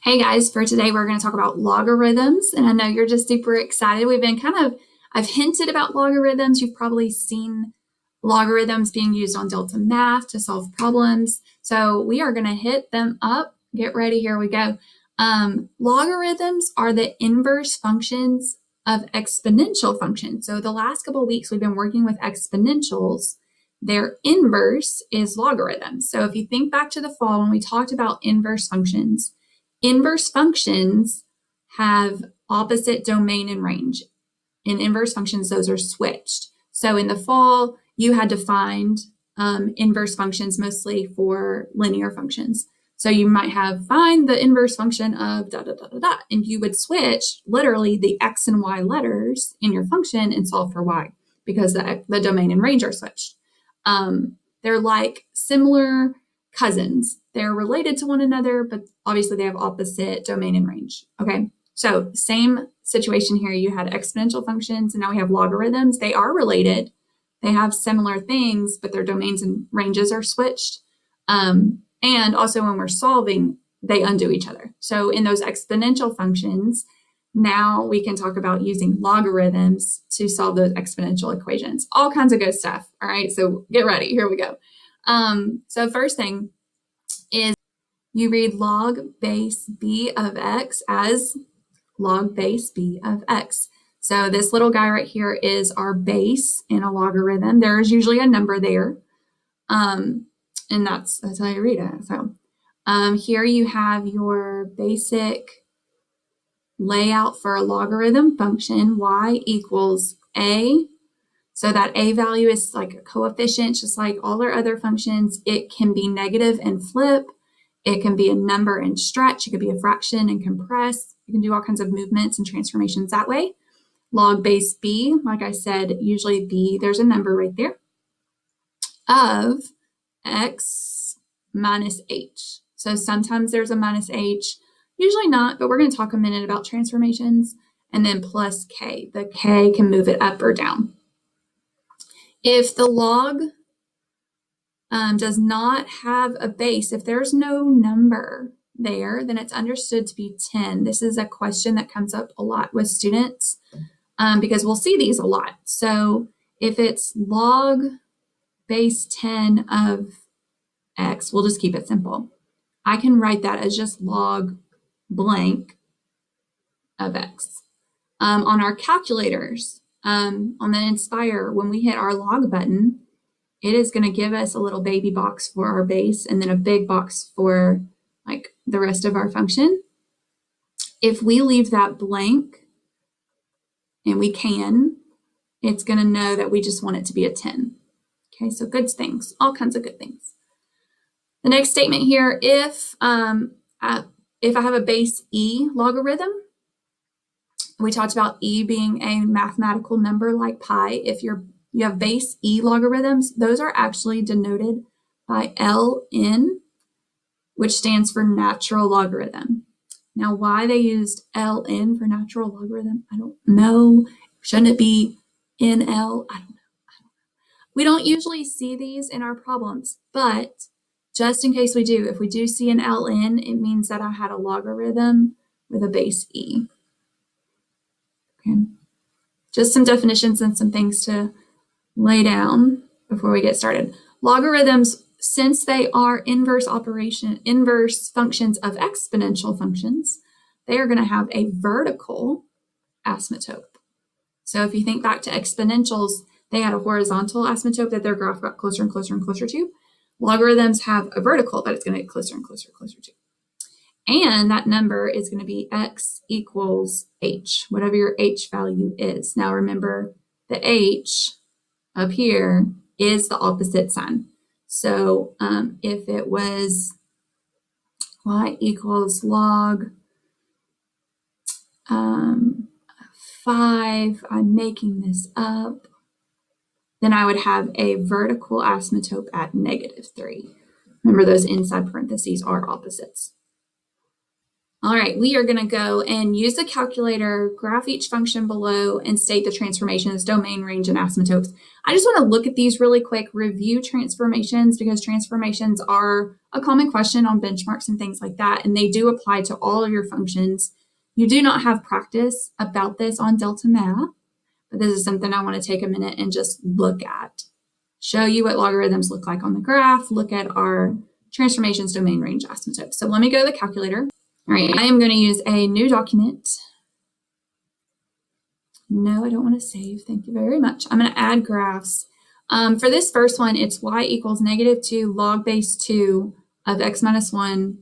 Hey guys, for today we're going to talk about logarithms, and I know you're just super excited. I've hinted about logarithms. You've probably seen logarithms being used on Delta Math to solve problems. So we are going to hit them up. Get ready, here we go. Logarithms are the inverse functions of exponential functions. So the last couple of weeks we've been working with exponentials. Their inverse is logarithms. So if you think back to the fall when we talked about inverse functions have opposite domain and range. In inverse functions, those are switched. So in the fall, you had to find inverse functions mostly for linear functions. So you might find the inverse function of da, da, da, da, da, and you would switch literally the x and y letters in your function and solve for y because the domain and range are switched. They're like similar cousins. They're related to one another, but obviously they have opposite domain and range. Okay, so same situation here. You had exponential functions, and now we have logarithms. They are related. They have similar things, but their domains and ranges are switched. And also when we're solving, they undo each other. So in those exponential functions, now we can talk about using logarithms to solve those exponential equations. All kinds of good stuff. All right, so get ready. Here we go. So first thing is you read log base b of x as log base b of x. So this little guy right here is our base in a logarithm. There's usually a number there, and that's how you read it. So here you have your basic layout for a logarithm function. Y equals a. So that a value is like a coefficient, just like all our other functions. It can be negative and flip. It can be a number and stretch. It could be a fraction and compress. You can do all kinds of movements and transformations that way. Log base b, like I said, usually b, there's a number right there, of x minus h. So sometimes there's a minus h, usually not, but we're going to talk a minute about transformations. And then plus k. The k can move it up or down. If the log does not have a base, if there's no number there, then it's understood to be 10. This is a question that comes up a lot with students because we'll see these a lot. So if it's log base 10 of x, we'll just keep it simple. I can write that as just log blank of x. On our calculators, on the Inspire, when we hit our log button, it is going to give us a little baby box for our base and then a big box for like the rest of our function. If we leave that blank, and we can, it's going to know that we just want it to be a 10. Okay, so good things, all kinds of good things. The next statement here, if I have a base e logarithm, we talked about e being a mathematical number like pi. If you have base e logarithms, those are actually denoted by ln, which stands for natural logarithm. Now, why they used ln for natural logarithm, I don't know. Shouldn't it be nl? I don't know. We don't usually see these in our problems, but just in case we do, if we do see an ln, it means that I had a logarithm with a base e. Okay. Just some definitions and some things to lay down before we get started. Logarithms, since they are inverse functions of exponential functions, they are going to have a vertical asymptote. So if you think back to exponentials, they had a horizontal asymptote that their graph got closer and closer and closer to. Logarithms have a vertical that it's going to get closer and closer and closer to. And that number is going to be x equals h, whatever your h value is. Now remember, the h up here is the opposite sign. So if it was y equals log 5, I'm making this up, then I would have a vertical asymptote at -3. Remember, those inside parentheses are opposites. All right, we are going to go and use the calculator, graph each function below, and state the transformations, domain, range, and asymptotes. I just want to look at these really quick, review transformations, because transformations are a common question on benchmarks and things like that, and they do apply to all of your functions. You do not have practice about this on Delta Math, but this is something I want to take a minute and just look at. Show you what logarithms look like on the graph, look at our transformations, domain, range, asymptotes. So let me go to the calculator. All right, I am going to use a new document. No, I don't want to save. Thank you very much. I'm going to add graphs. For this first one, it's y equals -2 log base 2 of x minus 1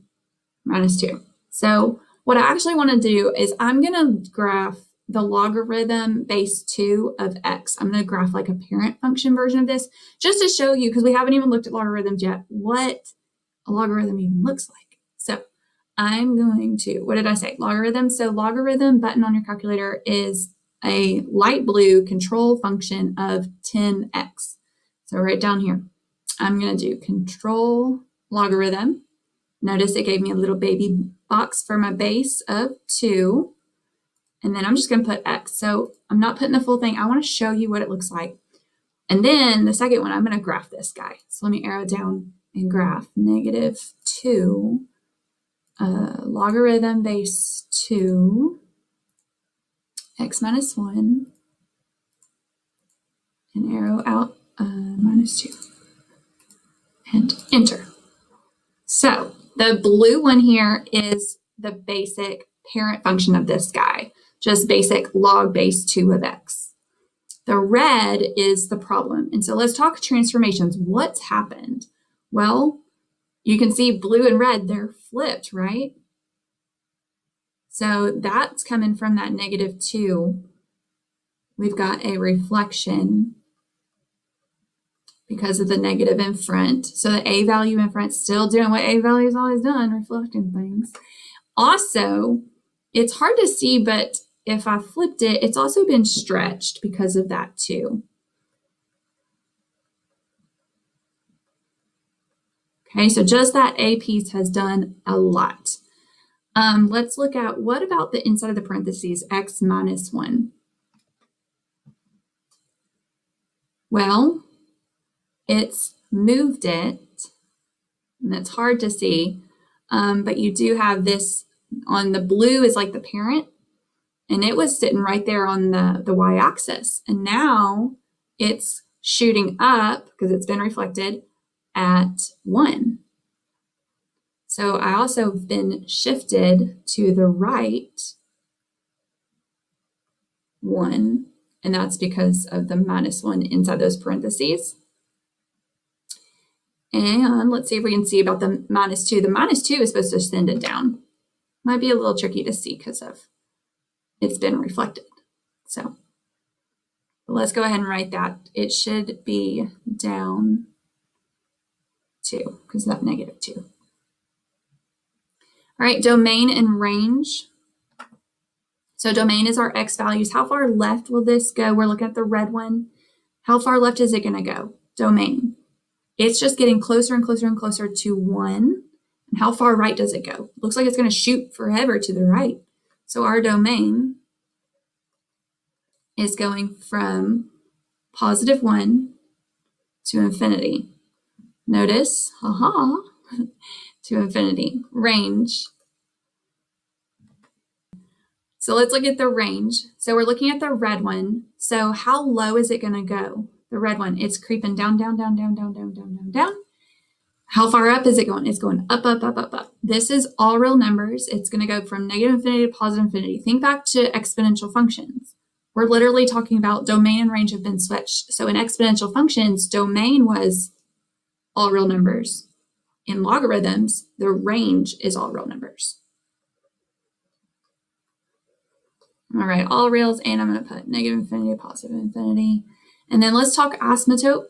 minus 2. So what I actually want to do is I'm going to graph the logarithm base 2 of x. I'm going to graph like a parent function version of this just to show you, because we haven't even looked at logarithms yet, what a logarithm even looks like. So I'm going to, what did I say? Logarithm. So logarithm button on your calculator is a light blue control function of 10x. So right down here, I'm going to do control logarithm. Notice it gave me a little baby box for my base of 2. And then I'm just going to put x. So I'm not putting the full thing. I want to show you what it looks like. And then the second one, I'm going to graph this guy. So let me arrow down and graph -2 logarithm base 2 x minus 1 and arrow out -2 and enter. So the blue one here is the basic parent function of this guy, just basic log base 2 of x. The red is the problem. And so let's talk transformations. What's happened? Well, you can see blue and red, they're flipped, right? So that's coming from that -2. We've got a reflection because of the negative in front. So the a value in front still doing what a value has always done, reflecting things. Also, it's hard to see, but if I flipped it, it's also been stretched because of that too. Okay, so just that a piece has done a lot. Let's look at, what about the inside of the parentheses, x minus 1? Well, it's moved it, and it's hard to see, but you do have this on the blue is like the parent, and it was sitting right there on the y-axis, and now it's shooting up because it's been reflected at 1. So I also have been shifted to the right 1, and that's because of the -1 inside those parentheses. And let's see if we can see about the -2. The -2 is supposed to send it down. Might be a little tricky to see because of it's been reflected. So let's go ahead and write that. It should be down 2 because of that -2. All right, domain and range. So domain is our x values. How far left will this go? We're looking at the red one. How far left is it going to go? Domain. It's just getting closer and closer and closer to 1. And how far right does it go? Looks like it's going to shoot forever to the right. So our domain is going from +1 to infinity. Notice, to infinity. Range. So let's look at the range. So we're looking at the red one. So how low is it going to go? The red one, it's creeping down, down, down, down, down, down, down, down, down. How far up is it going? It's going up, up, up, up, up. This is all real numbers. It's going to go from -infinity to +infinity. Think back to exponential functions. We're literally talking about domain and range have been switched. So in exponential functions, domain was all real numbers. In logarithms, the range is all real numbers. All right, all reals, and I'm going to put -infinity, +infinity. And then let's talk asymptote.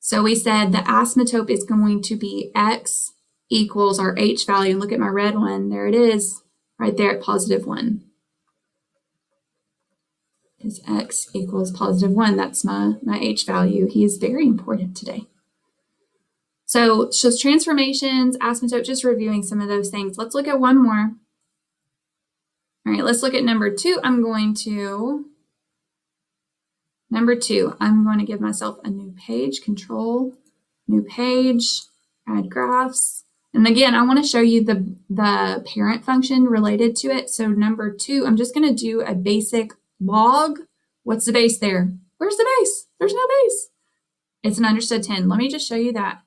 So we said the asymptote is going to be x equals our h value. And look at my red one. There it is, right there at +1. Is x equals +1. That's my h value. He is very important today. So just transformations, asymptote, just reviewing some of those things. Let's look at one more. All right, let's look at number 2. I'm going to give myself a new page, Control, new page, add graphs. And again, I want to show you the parent function related to it. So number 2, I'm just going to do a basic log. What's the base there? Where's the base? There's no base. It's an understood 10. Let me just show you that.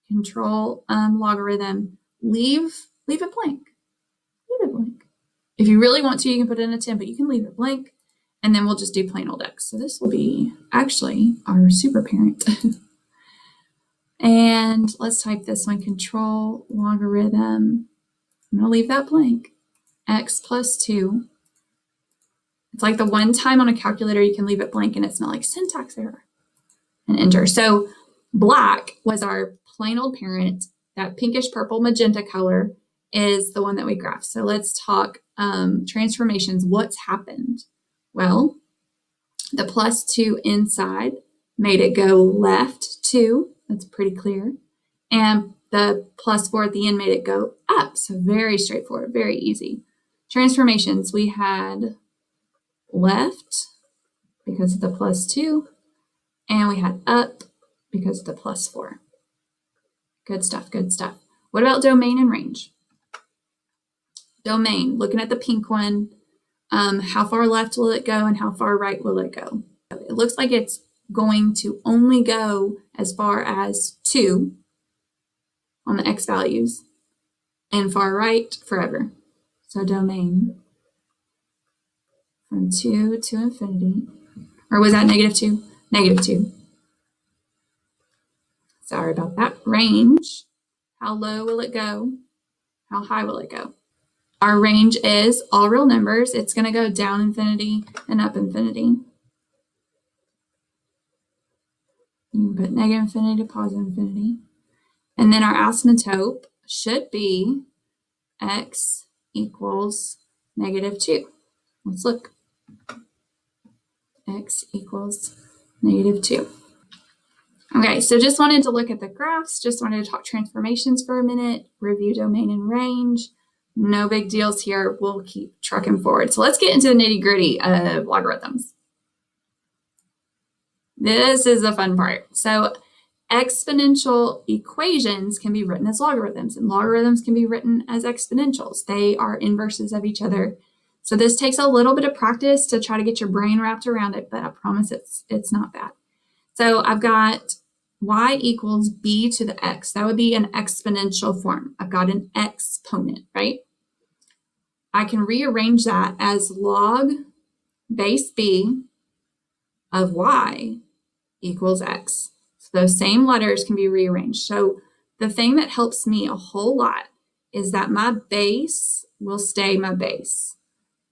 Control logarithm. Leave it blank. Leave it blank. If you really want to, you can put in a 10, but you can leave it blank. And then we'll just do plain old x. So this will be actually our super parent. And let's type this one, control logarithm. I'm going to leave that blank. X plus 2. It's like the one time on a calculator you can leave it blank and it's not like syntax error. And enter. So black was our plain old parent. That pinkish purple magenta color is the one that we graphed. So let's talk transformations. What's happened? Well, the plus 2 inside made it go left 2. That's pretty clear. And the plus 4 at the end made it go up. So very straightforward, very easy. Transformations, we had left because of the plus 2, and we had up because of the plus 4. Good stuff, good stuff. What about domain and range? Domain, looking at the pink one, how far left will it go and how far right will it go? It looks like it's going to only go as far as 2 on the x values and far right forever. So domain from 2 to infinity. Or was that -2? -2. Sorry about that. Range, how low will it go? How high will it go? Our range is all real numbers. It's going to go down infinity and up infinity. You can put negative infinity to positive infinity. And then our asymptote should be x equals -2. Let's look. X equals -2. Okay, so just wanted to look at the graphs, just wanted to talk transformations for a minute, review domain and range. No big deals here. We'll keep trucking forward. So let's get into the nitty-gritty of logarithms. This is the fun part. So exponential equations can be written as logarithms, and logarithms can be written as exponentials. They are inverses of each other. So this takes a little bit of practice to try to get your brain wrapped around it, but I promise it's not bad. So I've got y equals b to the x. That would be an exponential form. I've got an exponent, right? I can rearrange that as log base b of y equals x. So those same letters can be rearranged. So the thing that helps me a whole lot is that my base will stay my base.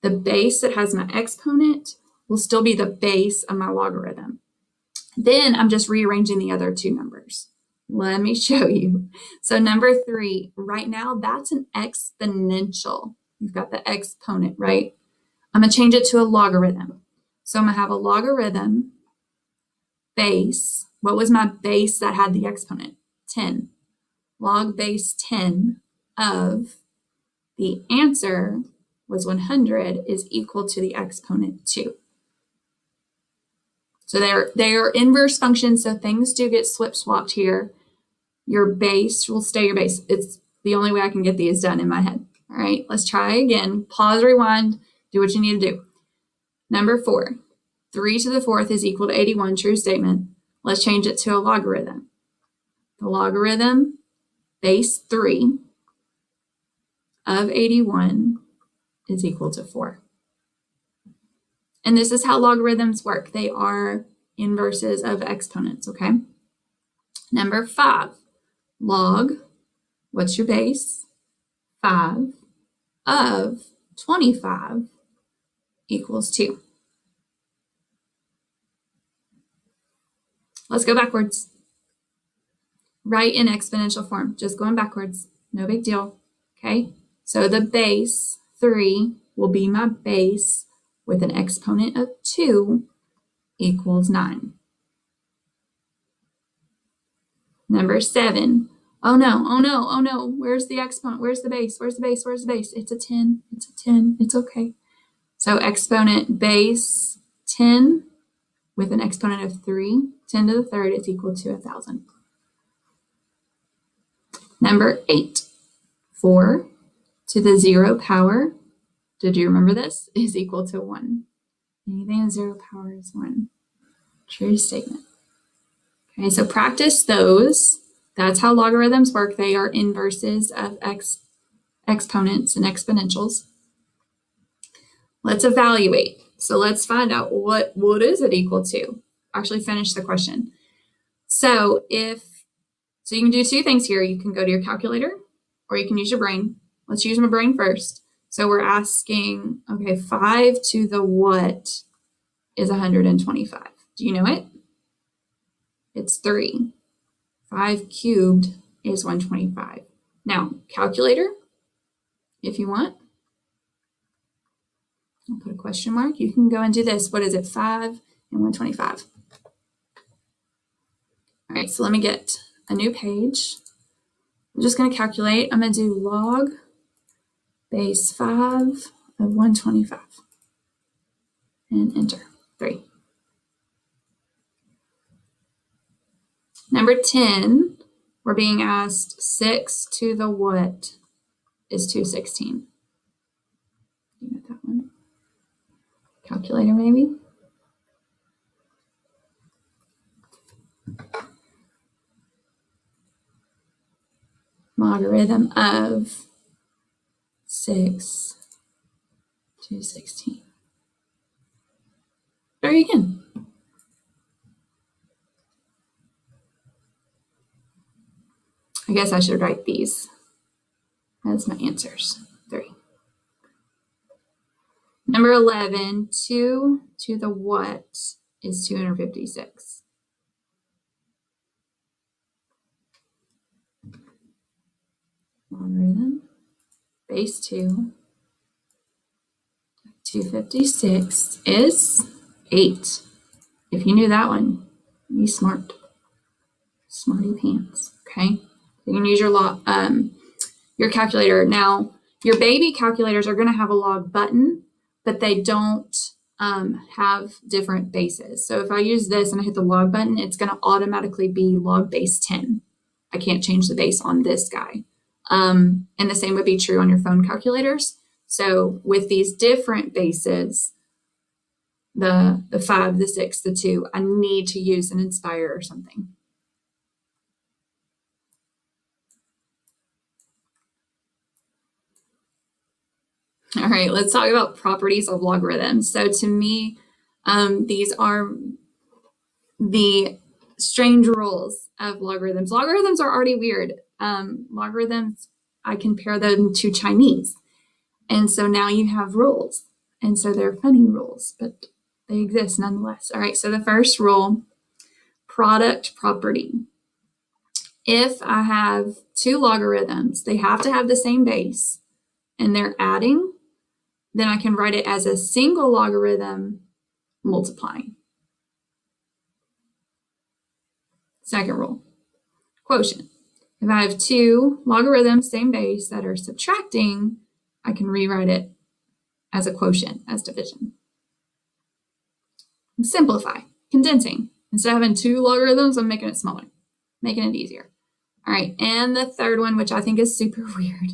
The base that has my exponent will still be the base of my logarithm. Then I'm just rearranging the other two numbers. Let me show you. So number 3, right now, that's an exponential. You've got the exponent, right? I'm going to change it to a logarithm. So I'm going to have a logarithm base. What was my base that had the exponent? 10. Log base 10 of the answer was 100 is equal to the exponent 2. So they are inverse functions, so things do get swap-swapped here. Your base will stay your base. It's the only way I can get these done in my head. All right, let's try again. Pause, rewind, do what you need to do. Number 4, 3 to the 4th is equal to 81, true statement. Let's change it to a logarithm. The logarithm base 3 of 81 is equal to 4. And this is how logarithms work. They are inverses of exponents, okay? Number 5, log, what's your base? 5 of 25 equals 2. Let's go backwards. Write in exponential form, just going backwards, no big deal, okay? So the base, 3, will be my base with an exponent of 2 equals 9. Number 7, Oh no, oh no, oh no. Where's the exponent? Where's the base? Where's the base? Where's the base? It's a 10. It's a 10. It's okay. So exponent base 10 with an exponent of 3, 10 to the third is equal to 1,000. Number 8, 4 to the 0 power, did you remember this, is equal to 1. Anything in 0 power is 1. True statement. Okay, so practice those. That's how logarithms work. They are inverses of exponents and exponentials. Let's evaluate. So let's find out what is it equal to. Actually finish the question. So you can do two things here. You can go to your calculator or you can use your brain. Let's use my brain first. So we're asking, okay, 5 to the what is 125? Do you know it? It's 3. 5 cubed is 125. Now, calculator, if you want, I'll put a question mark. You can go and do this. What is it? 5 and 125. All right, so let me get a new page. I'm just going to calculate. I'm going to do log base 5 of 125 and enter 3. Number 10, we're being asked 6 to the what is 216. You know that one? Calculator maybe? Logarithm of 6 to 16. Try again. I guess I should write these as my answers. 3. Number 11, 2 to the what is 256. Logarithm, base 2, 256 is 8. If you knew that one, you smart. Smarty pants, okay? You can use your calculator. Now, your baby calculators are going to have a log button, but they don't have different bases. So if I use this and I hit the log button, it's going to automatically be log base 10. I can't change the base on this guy. And the same would be true on your phone calculators. So with these different bases, the 5, the 6, the 2, I need to use an Inspire or something. All right, let's talk about properties of logarithms. So to me, these are the strange rules of logarithms. Logarithms are already weird. Logarithms, I compare them to Chinese. And so now you have rules. And so they're funny rules, but they exist nonetheless. All right, so the first rule, product property. If I have 2 logarithms, they have to have the same base, and they're adding, then I can write it as a single logarithm multiplying. Second rule, quotient. If I have 2 logarithms, same base, that are subtracting, I can rewrite it as a quotient, as division. Simplify, condensing. Instead of having 2 logarithms, I'm making it smaller, making it easier. All right, and the third one, which I think is super weird,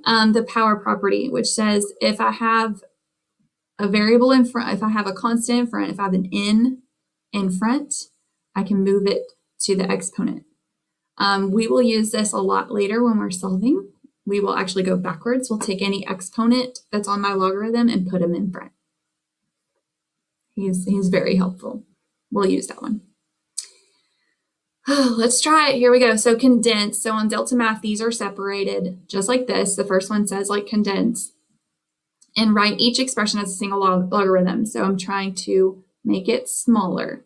the power property, which says if I have a variable in front, if I have a constant in front, if I have an n in front, I can move it to the exponent. We will use this a lot later when we're solving. We will actually go backwards. We'll take any exponent that's on my logarithm and put him in front. He's very helpful. We'll use that one. Let's try it. Here we go. So condense. So on Delta Math, these are separated just like this. The first one says like condense. And write each expression as a single logarithm. So I'm trying to make it smaller.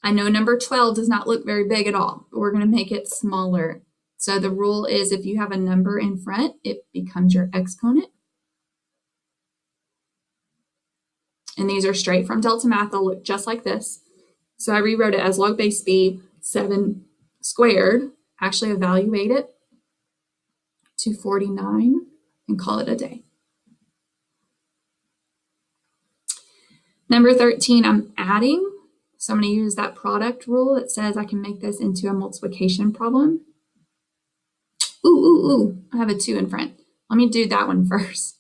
I know number 12 does not look very big at all, but we're going to make it smaller. So the rule is if you have a number in front, it becomes your exponent. And these are straight from Delta Math. They'll look just like this. So I rewrote it as log base b 7 squared actually evaluate it to 49 and call it a day. Number 13, I'm adding. So I'm going to use that product rule that says I can make this into a multiplication problem. Ooh, I have a 2 in front. Let me do that one first.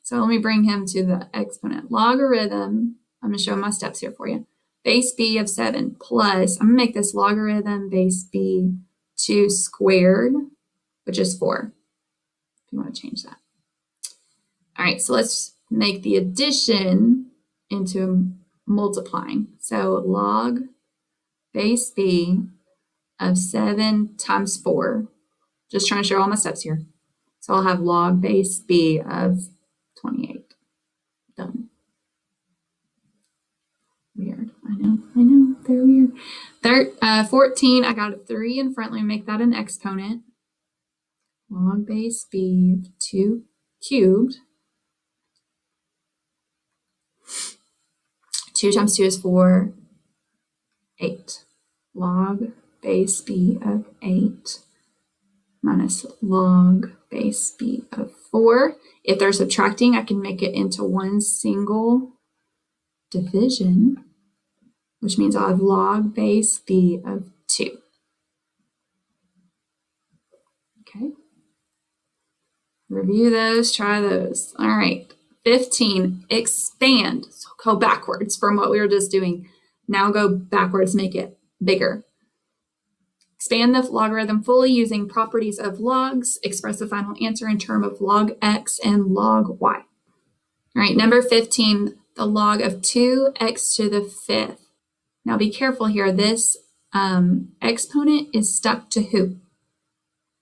So let me bring him to the exponent. Logarithm, I'm going to show my steps here for you. Base b of 7 plus, I'm going to make this logarithm base b 2 squared, which is 4, if you want to change that. All right, so let's make the addition into multiplying. So log base b of 7 times 4. Just trying to show all my steps here. So I'll have log base b of 28. Done. Weird. I know, very weird. 14, I got a 3 in front. Let me make that an exponent. Log base b of 2 cubed. 2 times 2 is 4. 8. Log base b of 8 minus log base b of 4. If they're subtracting, I can make it into one single division, which means I'll have log base b of 2. Okay. Review those, try those. All right. 15, expand. So go backwards from what we were just doing. Now go backwards, make it bigger. Expand the logarithm fully using properties of logs. Express the final answer in terms of log x and log y. All right, number 15, the log of 2x to the 5th. Now be careful here. This exponent is stuck to who?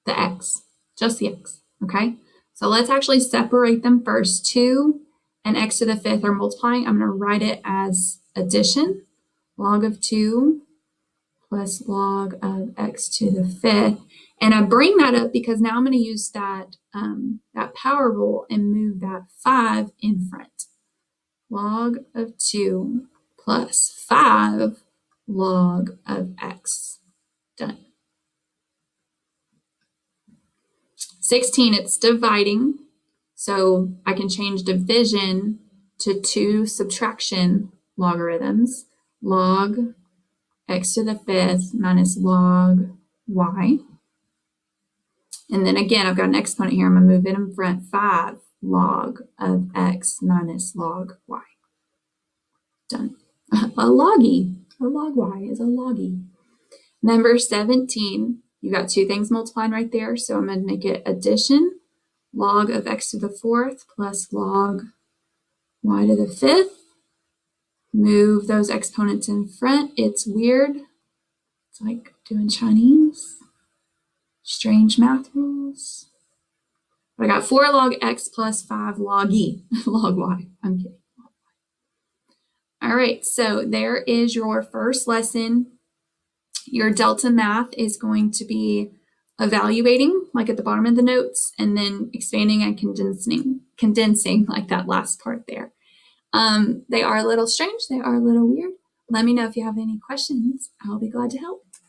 The x, just the x, okay? So let's actually separate them first. 2 and x to the 5th are multiplying. I'm going to write it as addition. Log of 2 plus log of x to the 5th. And I bring that up because now I'm going to use that power rule and move that 5 in front. Log of 2 plus 5 log of x. Done. 16, it's dividing. So I can change division to 2 subtraction logarithms. Log x to the 5th minus log y. And then again, I've got an exponent here. I'm going to move it in front. 5 log of x minus log y. Done. A loggy. A log y is a loggy. Number 17, you got 2 things multiplying right there. So I'm going to make it addition. Log of x to the 4th plus log y to the 5th. Move those exponents in front. It's weird. It's like doing Chinese. Strange math rules. But I got 4 log x plus 5 log e. Log y. I'm kidding. All right, so there is your first lesson. Your Delta math is going to be evaluating, like at the bottom of the notes, and then expanding and condensing like that last part there. They are a little strange. They are a little weird. Let me know if you have any questions. I'll be glad to help.